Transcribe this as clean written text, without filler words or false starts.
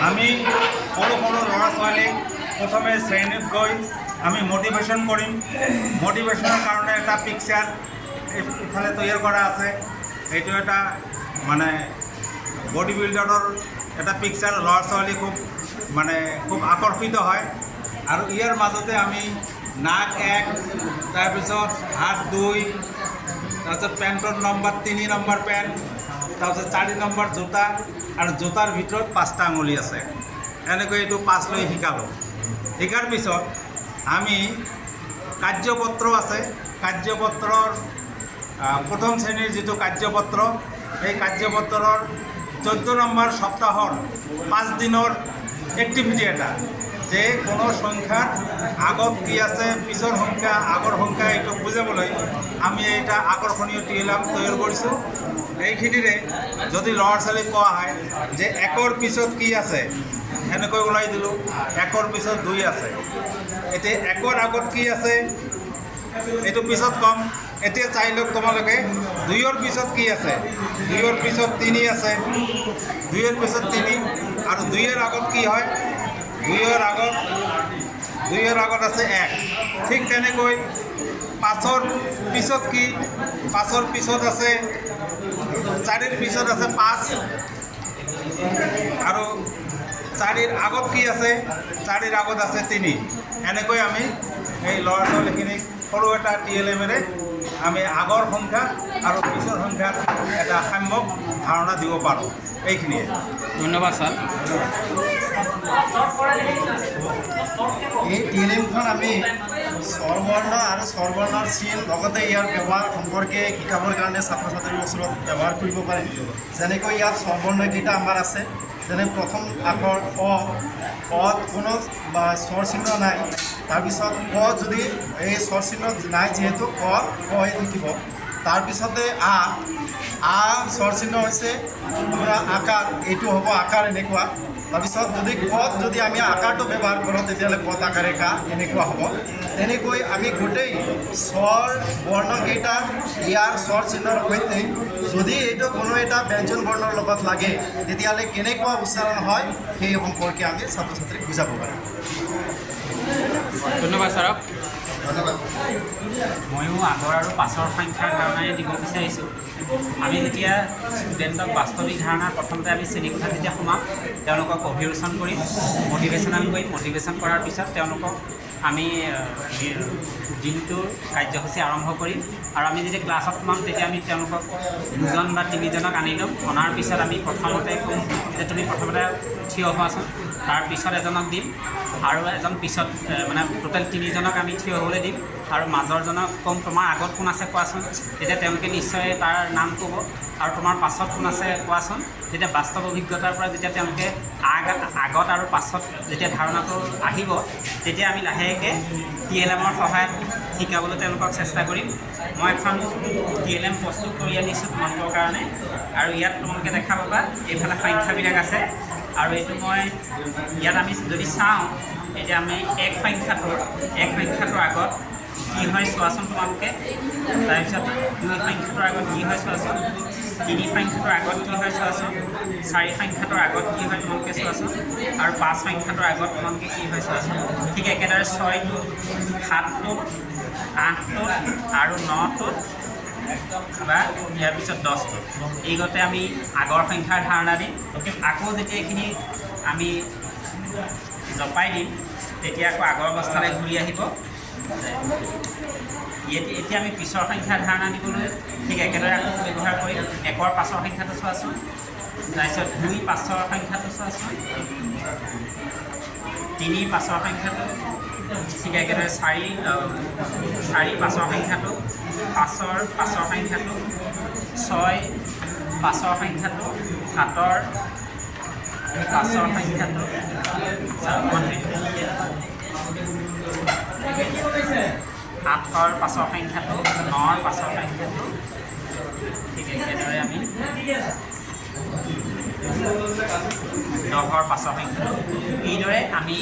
আমি সৰু সৰু ল'ৰা ছোৱালীক প্ৰথমে শ্ৰেণীত গৈ আমি মটিভেশ্যন কৰিম। মটিভেশ্যনৰ কাৰণে এটা পিকচাৰ ইফালে তৈয়াৰ কৰা আছে। এইটো এটা মানে বডি বিল্ডাৰৰ এটা পিকচাৰ, ল'ৰা ছোৱালী খুব আকৰ্ষিত হয়। আৰু ইয়াৰ মাজতে আমি নাক 1, তাৰপিছত হাত 2, তাৰপিছত পেণ্টৰ নম্বৰ 3 নম্বৰ পেণ্ট, তাৰপিছত 4 নম্বৰ জোতা, আৰু জোতাৰ ভিতৰত 5টা আঙুলি আছে। এনেকৈ এইটো পাছ লৈ শিকালোঁ। শিকাৰ পিছত আমি কাৰ্যপত্ৰ আছে। কাৰ্যপত্ৰৰ প্ৰথম শ্ৰেণীৰ যিটো কাৰ্যপত্ৰ, এই কাৰ্যপত্ৰৰ 14 নম্বৰ সপ্তাহৰ 5 দিনৰ এক্টিভিটি এটা, যে কোনো সংখ্যাৰ আগত কি আছে, পিছৰ সংখ্যা, আগৰ সংখ্যা, এইটো বুজাবলৈ আমি এটা আকৰ্ষণীয় টিএলএম তৈয়াৰ কৰিছোঁ। এইখিনিৰে যদি ল'ৰা ছোৱালীক কোৱা হয় যে 1ৰ পিছত কি আছে, এনেকৈ ওলাই দিলোঁ। 1ৰ পিছত 2 আছে। এতিয়া 1ৰ আগত কি আছে এইটো পিছত কম। এতিয়া চাই লওক তোমালোকে 2ৰ পিছত কি আছে। 2ৰ পিছত 3 আছে। 2ৰ পিছত 3, আৰু 2ৰ আগত কি হয়, 2ৰ আগত আছে 1। ঠিক তেনেকৈ 5ৰ পিছত কি, 5ৰ পিছত আছে 4ৰ পিছত আছে 5, আৰু 4ৰ আগত কি আছে, 4ৰ আগত আছে 3। এনেকৈ আমি এই ল'ৰা ছোৱালীখিনিক সৰু এটা টিএলএমেৰে আমি আগৰ সংখ্যা আৰু পিছৰ সংখ্যাৰ এটা সম্যক ধাৰণা দিব পাৰোঁ। এইখিনিয়ে। ধন্যবাদ ছাৰ। এই টিএলএমখন আমি স্বৰবৰ্ণ আৰু স্বৰবৰ্ণৰ চিন লগতে ইয়াৰ ব্যৱহাৰ সম্পৰ্কে শিকাবৰ কাৰণে ছাত্ৰ ছাত্ৰীৰ ওচৰত ব্যৱহাৰ কৰিব পাৰিম। যেনেকৈ ইয়াত স্বৰবৰ্ণকেইটা আমাৰ আছে। যেনে প্ৰথম আখৰ অত কোনো স্বৰ চিহ্ন নাই। তাৰপিছত ক, যদি এই স্বৰ চিহ্ন নাই যিহেতু ক থাকিব। তাৰপিছতে আ স্বৰ চিহ্ন হৈছে আপোনাৰ আকাৰ, এইটো হ'ব আকাৰ এনেকুৱা। তাৰপিছত যদি যদি আমি আকাৰটো ব্যৱহাৰ কৰোঁ তেতিয়াহ'লে কত আকাৰে কা এনেকুৱা হ'ব। তেনেকৈ আমি গোটেই স্বৰ বৰ্ণকেইটা ইয়াৰ স্বৰ চিহ্নৰ সৈতে যদি এইটো কোনো এটা ব্যঞ্জন বৰ্ণৰ লগত লাগে তেতিয়াহ'লে কেনেকুৱা উচ্চাৰণ হয় সেই সম্পৰ্কে আমি ছাত্ৰ ছাত্ৰীক বুজাব পাৰিম। ধন্যবাদ ছাৰক। ধন্যবাদ। ময়ো আগৰ আৰু পাছৰ সংখ্যাৰ ধাৰণাই দিব বিচাৰিছোঁ। আমি যেতিয়া ষ্টুডেণ্টক বাস্তৱিক ধাৰণাৰ প্ৰথমতে আমি শ্ৰেণীকোঠাত যেতিয়া সোমাম, তেওঁলোকক অভিৰোচন কৰিম, মটিভেশ্যনেল কৰিম। মটিভেশ্যন কৰাৰ পিছত তেওঁলোকক আমি দিনটোৰ কাৰ্যসূচী আৰম্ভ কৰিম। আৰু আমি যেতিয়া ক্লাছত সোমাম তেতিয়া আমি তেওঁলোকক 2জন বা 3জনক আনি ল'ম। অনাৰ পিছত আমি প্ৰথমতে ক'ম যে তুমি প্ৰথমতে থিয় হোৱাচোন, তাৰপিছত এজনক দিম, আৰু এজন পিছত, মানে টোটেল 3জনক আমি থিয় হ'বলৈ দিম। আৰু মাজৰজনক ক'ম তোমাৰ আগত কোন আছে কোৱাচোন। তেতিয়া তেওঁলোকে নিশ্চয় তাৰ নাম ক'ব। আৰু তোমাৰ পাছত কোন আছে কোৱাচোন। তেতিয়া বাস্তৱ অভিজ্ঞতাৰ পৰা যেতিয়া তেওঁলোকে আগত আৰু পাছত যেতিয়া ধাৰণাটো আহিব, তেতিয়া আমি লাহেকৈ টিএলএমৰ সহায়ত শিকাবলৈ তেওঁলোকক চেষ্টা কৰিম। মই এখন টিএলএম প্ৰস্তুত কৰি আনিছোঁ তোমালোকৰ কাৰণে। আৰু ইয়াত তোমালোকে দেখা পাবা এইফালে সংখ্যাবিলাক আছে। আৰু এইটো মই ইয়াত আমি যদি চাওঁ, এতিয়া আমি 1 সংখ্যাটোৰ আগত কি হয় চোৱাচোন তোমালোকে। তাৰপিছত 2 সংখ্যাটোৰ আগত কি হয় চোৱাচোন। 3 সংখ্যাটোৰ আগত কি হয় চোৱাচোন। 4 সংখ্যাটোৰ আগত কি হয় তোমালোকে চোৱাচোন। আৰু 5 সংখ্যাটোৰ আগত তোমালোকে কি হয় চোৱাচোন। ঠিক একেদৰে 6টোত, 7টোত, 8টোত আৰু 9টোত, বা ইয়াৰ পিছত 10টোত। এই গতে আমি আগৰ সংখ্যাৰ ধাৰণা দিম। আকৌ যেতিয়া এইখিনি আমি জপাই দিম, তেতিয়া আকৌ আগৰ অৱস্থালৈ ঘূৰি আহিব। এতিয়া আমি পিছৰ সংখ্যাৰ ধাৰণা দিবলৈ ঠিক একেদৰে আকৌ ব্যৱহাৰ কৰিম। 1ৰ পাছৰ সংখ্যাটো চোৱাচোন। তাৰপিছত 2 পাছৰ সংখ্যাটো চোৱাচোন। 3 পাছৰ সংখ্যাটো, ঠিক একেদৰে 4 পাছৰ সংখ্যাটো, 5ৰ পাছৰ সংখ্যাটো, 6 পাছৰ সংখ্যাটো, 7ৰ পাছৰ সংখ্যাটো, 8ৰ পাছৰ সংখ্যাটো, 9ৰ পাছৰ সংখ্যাটো, ঠিক একেদৰে আমি 10ৰ পাছৰ সংখ্যাটো। এইদৰে আমি